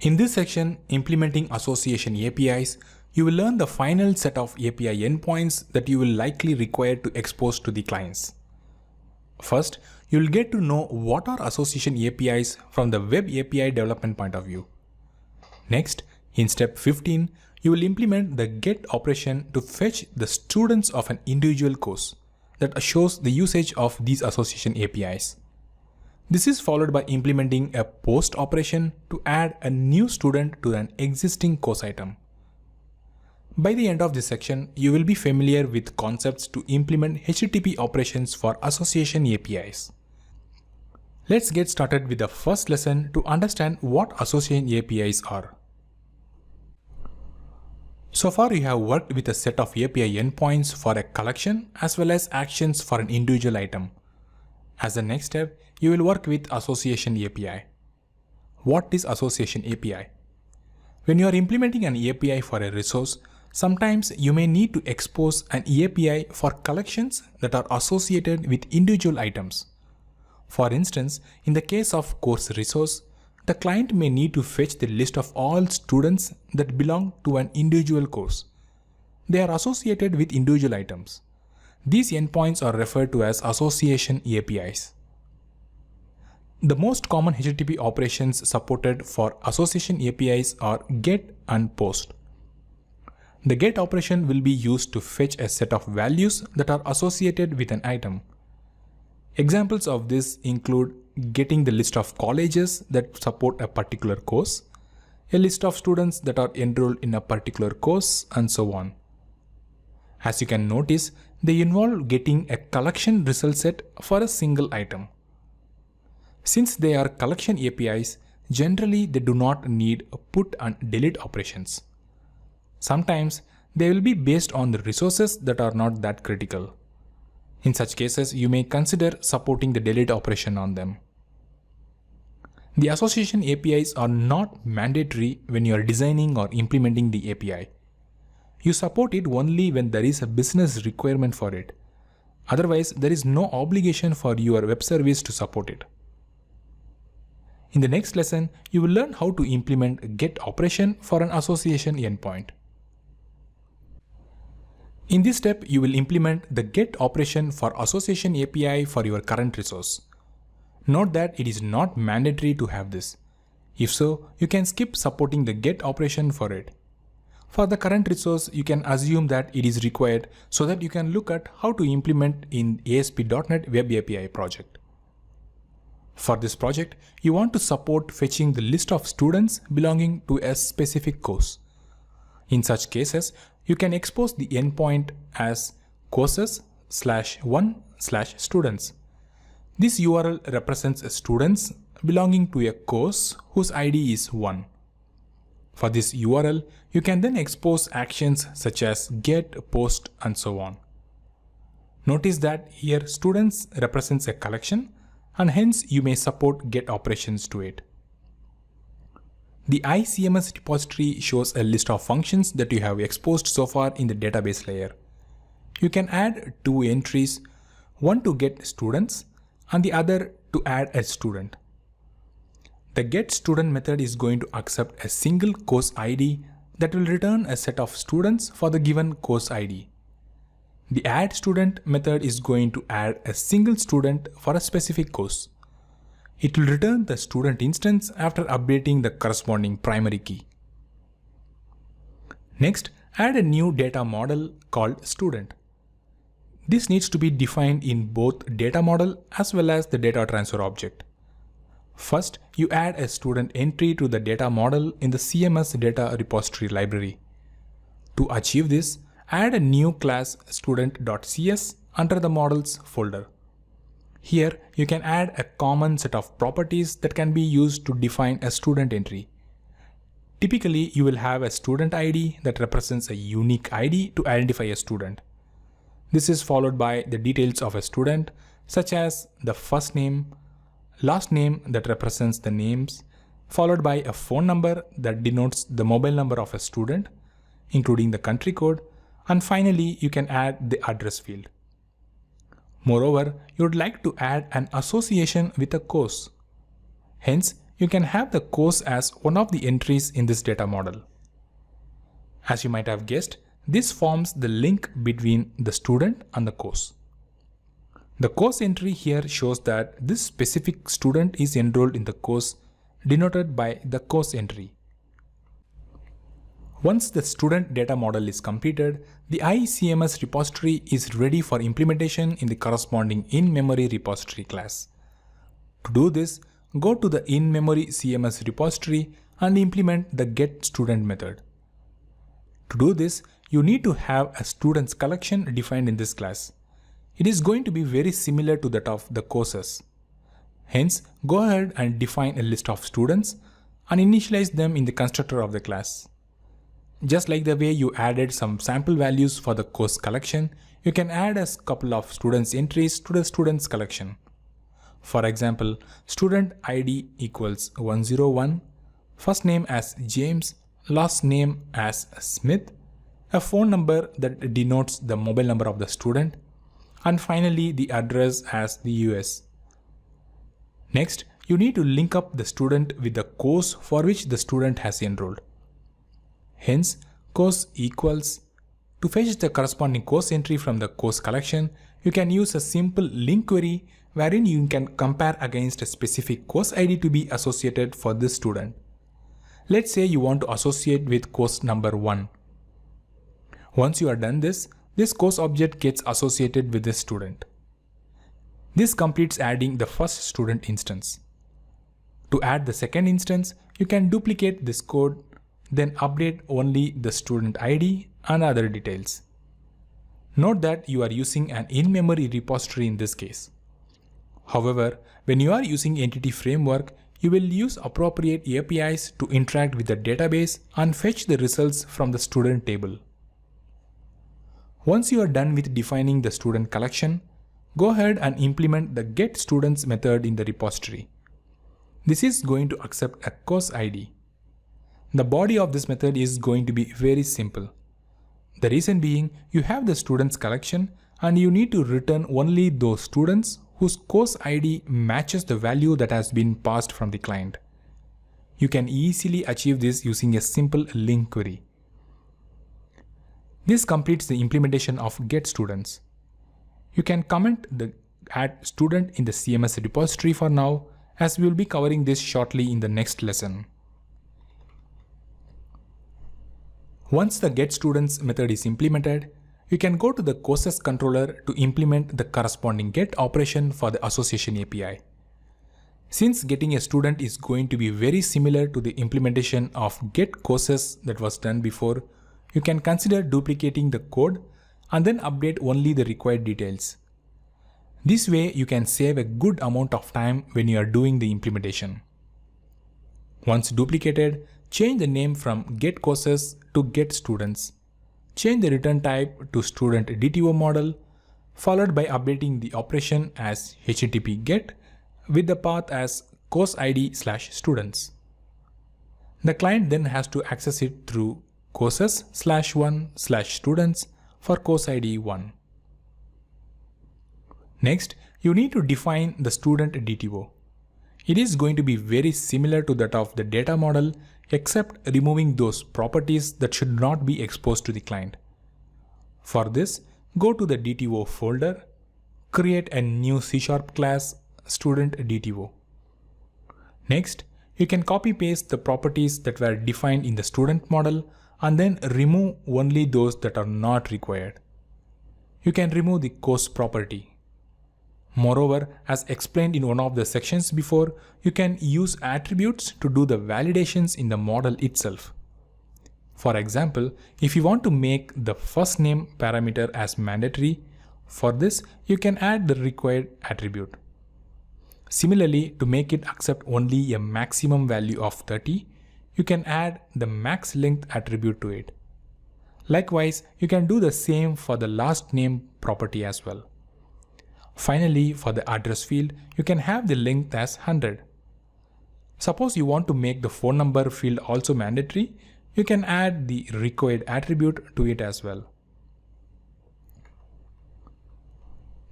In this section, implementing association APIs, you will learn the final set of API endpoints that you will likely require to expose to the clients. First, you will get to know what are association APIs from the web API development point of view. Next, in step 15, you will implement the get operation to fetch the students of an individual course that shows the usage of these association APIs. This is followed by implementing a post operation to add a new student to an existing course item. By the end of this section, you will be familiar with concepts to implement HTTP operations for association APIs. Let's get started with the first lesson to understand what association APIs are. So far, you have worked with a set of API endpoints for a collection as well as actions for an individual item. As the next step, you will work with association API. What is association API? When you are implementing an API for a resource, sometimes you may need to expose an API for collections that are associated with individual items. For instance, in the case of course resource, the client may need to fetch the list of all students that belong to an individual course. They are associated with individual items. These endpoints are referred to as association APIs. The most common HTTP operations supported for association APIs are get and post. The get operation will be used to fetch a set of values that are associated with an item. Examples of this include getting the list of colleges that support a particular course, a list of students that are enrolled in a particular course, and so on. As you can notice, they involve getting a collection result set for a single item. Since they are collection APIs, generally they do not need put and delete operations. Sometimes they will be based on the resources that are not that critical. In such cases, you may consider supporting the delete operation on them. The association APIs are not mandatory when you are designing or implementing the API. You support it only when there is a business requirement for it. Otherwise, there is no obligation for your web service to support it. In the next lesson, you will learn how to implement a get operation for an association endpoint. In this step, you will implement the get operation for association API for your current resource. Note that it is not mandatory to have this. If so, you can skip supporting the get operation for it. For the current resource, you can assume that it is required so that you can look at how to implement in ASP.NET Web API project. For this project, you want to support fetching the list of students belonging to a specific course. In such cases, you can expose the endpoint as courses/1/students. This URL represents students belonging to a course whose ID is 1. For this URL, you can then expose actions such as get, post, and so on. Notice that here students represents a collection, and hence you may support get operations to it. The ICMS repository shows a list of functions that you have exposed so far in the database layer. You can add two entries, one to get students and the other to add a student. The get student method is going to accept a single course ID that will return a set of students for the given course ID. The add student method is going to add a single student for a specific course. It will return the student instance after updating the corresponding primary key. Next, add a new data model called student. This needs to be defined in both data model as well as the data transfer object. First, you add a student entry to the data model in the CMS data repository library. To achieve this, add a new class student.cs under the models folder. Here, you can add a common set of properties that can be used to define a student entry. Typically, you will have a student ID that represents a unique ID to identify a student. This is followed by the details of a student, such as the first name, last name that represents the names, followed by a phone number that denotes the mobile number of a student, including the country code, and finally, you can add the address field. Moreover, you would like to add an association with a course. Hence, you can have the course as one of the entries in this data model. As you might have guessed, this forms the link between the student and the course. The course entry here shows that this specific student is enrolled in the course, denoted by the course entry. Once the student data model is completed, the iCMS repository is ready for implementation in the corresponding in-memory repository class. To do this, go to the in-memory CMS repository and implement the getStudent method. To do this, you need to have a students collection defined in this class. It is going to be very similar to that of the courses. Hence, go ahead and define a list of students and initialize them in the constructor of the class. Just like the way you added some sample values for the course collection, you can add a couple of students entries to the students collection. For example, student ID equals 101, first name as James, last name as Smith, a phone number that denotes the mobile number of the student, and finally the address as the US. Next, you need to link up the student with the course for which the student has enrolled. Hence, course equals. To fetch the corresponding course entry from the course collection, you can use a simple link query wherein you can compare against a specific course ID to be associated for this student. Let's say you want to associate with course number 1. Once you are done this course object gets associated with this student. This completes adding the first student instance. To add the second instance, you can duplicate this code, then update only the student ID and other details. Note that you are using an in-memory repository in this case. However, when you are using Entity Framework, you will use appropriate APIs to interact with the database and fetch the results from the student table. Once you are done with defining the student collection, go ahead and implement the getStudents method in the repository. This is going to accept a course ID. The body of this method is going to be very simple. The reason being, you have the students collection and you need to return only those students whose course ID matches the value that has been passed from the client. You can easily achieve this using a simple link query. This completes the implementation of getStudents. You can comment the add student in the CMS repository for now, as we will be covering this shortly in the next lesson. Once the getStudents method is implemented, you can go to the courses controller to implement the corresponding get operation for the association API. Since getting a student is going to be very similar to the implementation of getCourses that was done before, you can consider duplicating the code and then update only the required details. This way you can save a good amount of time when you are doing the implementation. Once duplicated, change the name from getCourses to getStudents. Change the return type to student DTO model, followed by updating the operation as HTTP GET with the path as course ID/students. The client then has to access it through courses/1/students for course ID 1. Next, you need to define the student DTO. It is going to be very similar to that of the data model, except removing those properties that should not be exposed to the client. For this, go to the DTO folder, create a new C# class student DTO. Next, you can copy-paste the properties that were defined in the student model and then remove only those that are not required. You can remove the course property. Moreover, as explained in one of the sections before, you can use attributes to do the validations in the model itself. For example, if you want to make the first name parameter as mandatory, for this you can add the required attribute. Similarly, to make it accept only a maximum value of 30, you can add the max length attribute to it. Likewise, you can do the same for the last name property as well. Finally, for the address field, you can have the length as 100. Suppose you want to make the phone number field also mandatory, you can add the required attribute to it as well.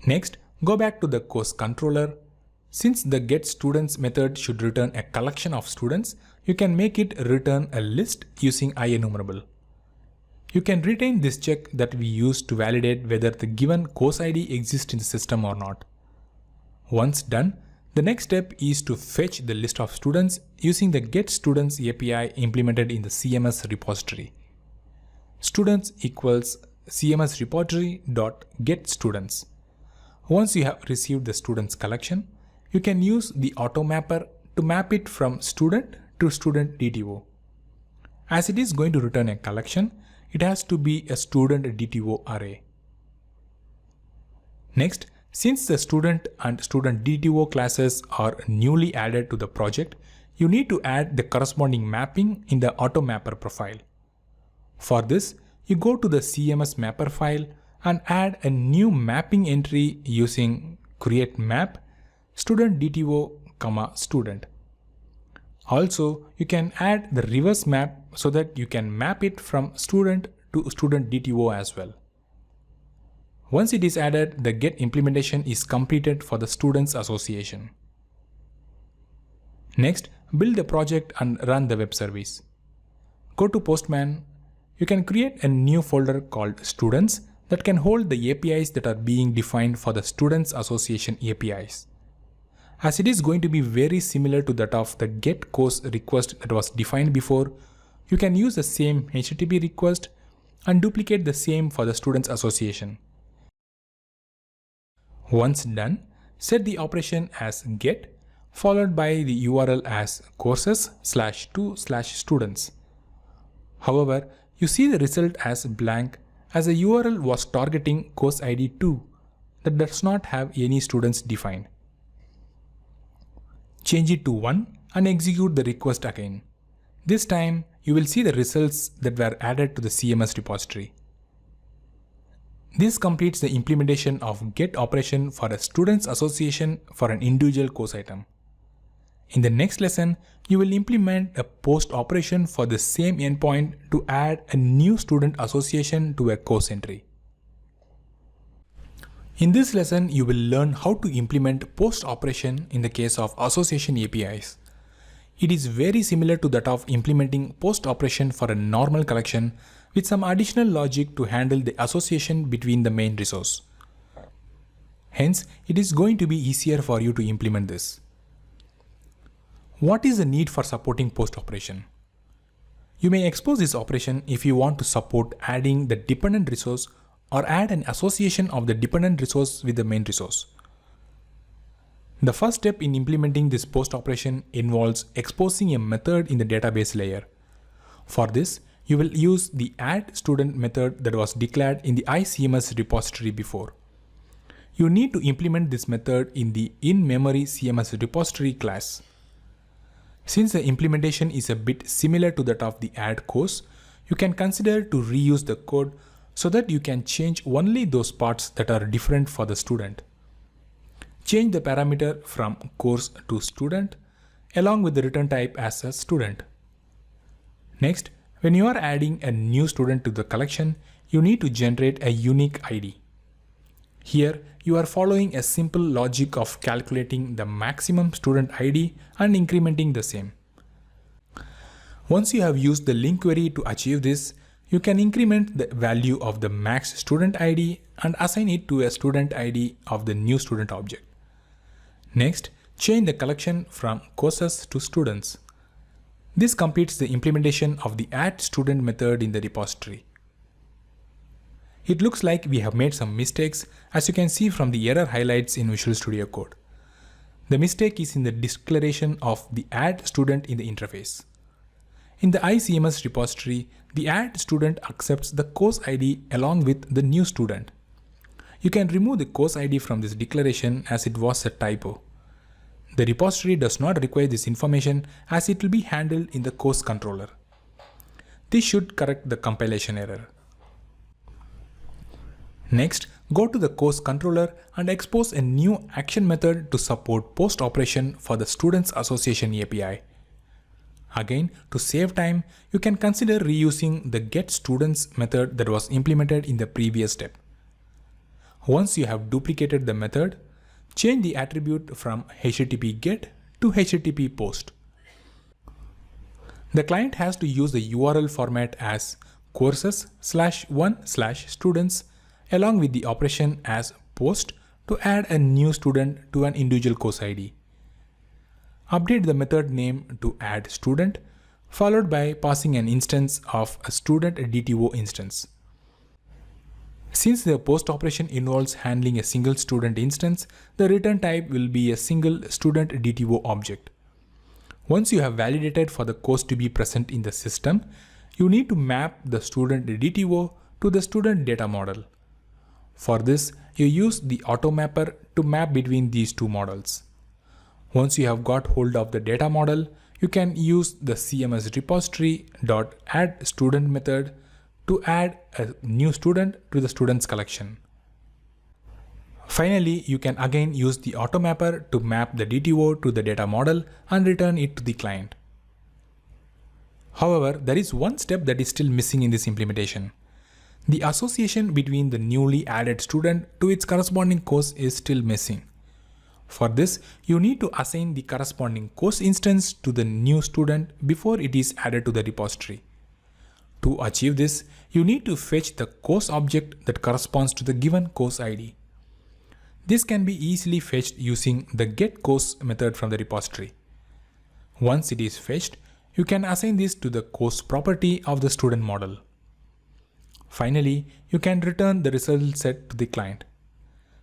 Next, go back to the course controller, Since the getStudents method should return a collection of students, you can make it return a list using IEnumerable. You can retain this check that we use to validate whether the given course ID exists in the system or not. Once done, the next step is to fetch the list of students using the getStudents API implemented in the CMS repository. Students equals CMS repository.getStudents. Once you have received the students collection, you can use the automapper to map it from student to student DTO. As it is going to return a collection, it has to be a student DTO array. Next, since the student and student DTO classes are newly added to the project, you need to add the corresponding mapping in the automapper profile. For this, you go to the CMS mapper file and add a new mapping entry using create map student DTO, student. Also, you can add the reverse map so that you can map it from student to student DTO as well. Once it is added, the get implementation is completed for the students association. Next, build the project and run the web service. Go to Postman. You can create a new folder called students that can hold the APIs that are being defined for the students association APIs. As it is going to be very similar to that of the get course request that was defined before, you can use the same HTTP request and duplicate the same for the students association. Once done, set the operation as get followed by the URL as courses/2/students. However, you see the result as blank as the URL was targeting course ID 2 that does not have any students defined. Change it to 1 and execute the request again. This time, you will see the results that were added to the CMS repository. This completes the implementation of get operation for a students association for an individual course item. In the next lesson, you will implement a post operation for the same endpoint to add a new student association to a course entry. In this lesson, you will learn how to implement post operation in the case of association APIs. It is very similar to that of implementing post operation for a normal collection with some additional logic to handle the association between the main resource. Hence, it is going to be easier for you to implement this. What is the need for supporting post operation? You may expose this operation if you want to support adding the dependent resource or add an association of the dependent resource with the main resource. The first step in implementing this post operation involves exposing a method in the database layer. For this, you will use the add student method that was declared in the ICMS repository before. You need to implement this method in the in-memory CMS repository class. Since the implementation is a bit similar to that of the add course, you can consider to reuse the code so that you can change only those parts that are different for the student. Change the parameter from course to student along with the return type as a student. Next, when you are adding a new student to the collection, you need to generate a unique ID. Here, you are following a simple logic of calculating the maximum student ID and incrementing the same. Once you have used the link query to achieve this, you can increment the value of the max student ID and assign it to a student ID of the new student object. Next, change the collection from courses to students. This completes the implementation of the add student method in the repository. It looks like we have made some mistakes, as you can see from the error highlights in Visual Studio Code. The mistake is in the declaration of the add student in the interface. In the ICMS repository, the add student accepts the course ID along with the new student. You can remove the course ID from this declaration as it was a typo. The repository does not require this information as it will be handled in the course controller. This should correct the compilation error. Next, go to the course controller and expose a new action method to support post operation for the Students Association API. Again, to save time, you can consider reusing the getStudents method that was implemented in the previous step. Once you have duplicated the method, Change the attribute from HTTP GET to HTTP POST. The client has to use the URL format as courses/1/students along with the operation as POST to add a new student to an individual course ID. Update the method name to add student, followed by passing an instance of a student DTO instance. Since the POST operation involves handling a single student instance, the return type will be a single student DTO object. Once you have validated for the course to be present in the system, you need to map the student DTO to the student data model. For this, you use the automapper to map between these two models. Once you have got hold of the data model, you can use the CMS repository.addStudent method to add a new student to the students collection. Finally, you can again use the automapper to map the DTO to the data model and return it to the client. However, there is one step that is still missing in this implementation. The association between the newly added student to its corresponding course is still missing. For this, you need to assign the corresponding course instance to the new student before it is added to the repository. To achieve this, you need to fetch the course object that corresponds to the given course ID. This can be easily fetched using the getCourse method from the repository. Once it is fetched, you can assign this to the course property of the student model. Finally, you can return the result set to the client.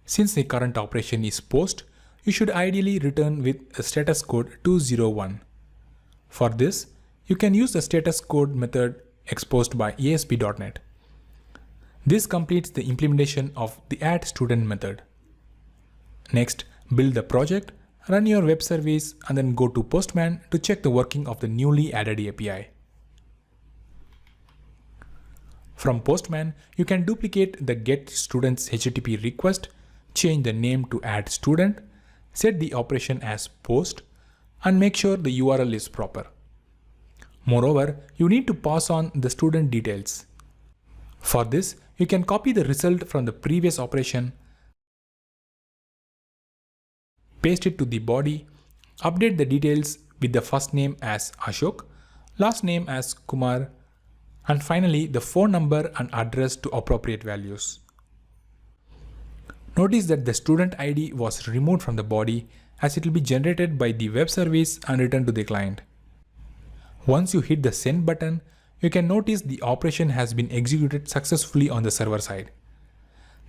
Since the current operation is POST, you should ideally return with a status code 201. For this, you can use the status code method exposed by ASP.NET. This completes the implementation of the addStudent method. Next, build the project, run your web service, and then go to Postman to check the working of the newly added API. From Postman, you can duplicate the getStudents HTTP request, change the name to addStudent, set the operation as POST, and make sure the URL is proper. Moreover, you need to pass on the student details. For this, you can copy the result from the previous operation, paste it to the body, update the details with the first name as Ashok, last name as Kumar, and finally the phone number and address to appropriate values. Notice that the student ID was removed from the body as it will be generated by the web service and returned to the client. Once you hit the send button, you can notice the operation has been executed successfully on the server side.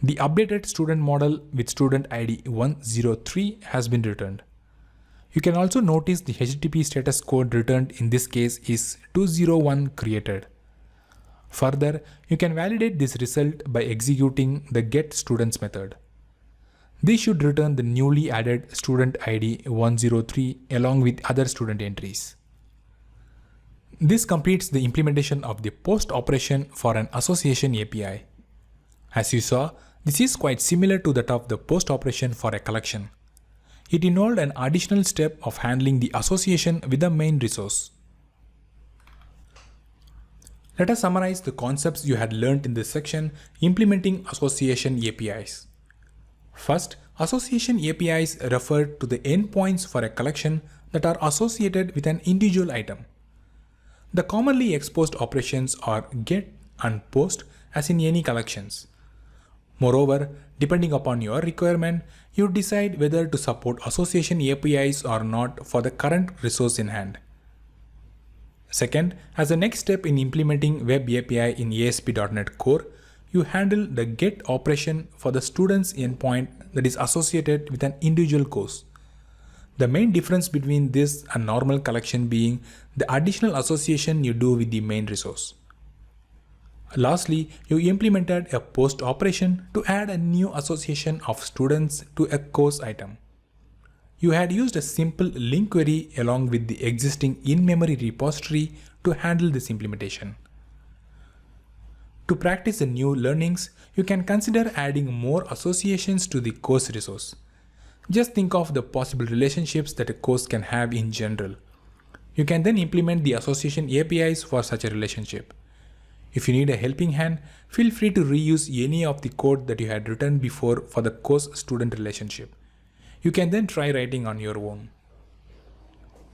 The updated student model with student ID 103 has been returned. You can also notice the HTTP status code returned in this case is 201 created. Further, you can validate this result by executing the getStudents method. This should return the newly added student ID 103 along with other student entries. This completes the implementation of the POST operation for an association API. As you saw, this is quite similar to that of the POST operation for a collection. It involved an additional step of handling the association with the main resource. Let us summarize the concepts you had learned in this section implementing association APIs. First, association APIs refer to the endpoints for a collection that are associated with an individual item. The commonly exposed operations are get and post as in any collections. Moreover, depending upon your requirement, you decide whether to support association APIs or not for the current resource in hand. Second, as a next step in implementing Web API in ASP.NET Core, you handle the get operation for the student's endpoint that is associated with an individual course. The main difference between this and normal collection being the additional association you do with the main resource. Lastly, you implemented a post operation to add a new association of students to a course item. You had used a simple link query along with the existing in-memory repository to handle this implementation. To practice the new learnings, you can consider adding more associations to the course resource. Just think of the possible relationships that a course can have in general. You can then implement the association APIs for such a relationship. If you need a helping hand, feel free to reuse any of the code that you had written before for the course-student relationship. You can then try writing on your own.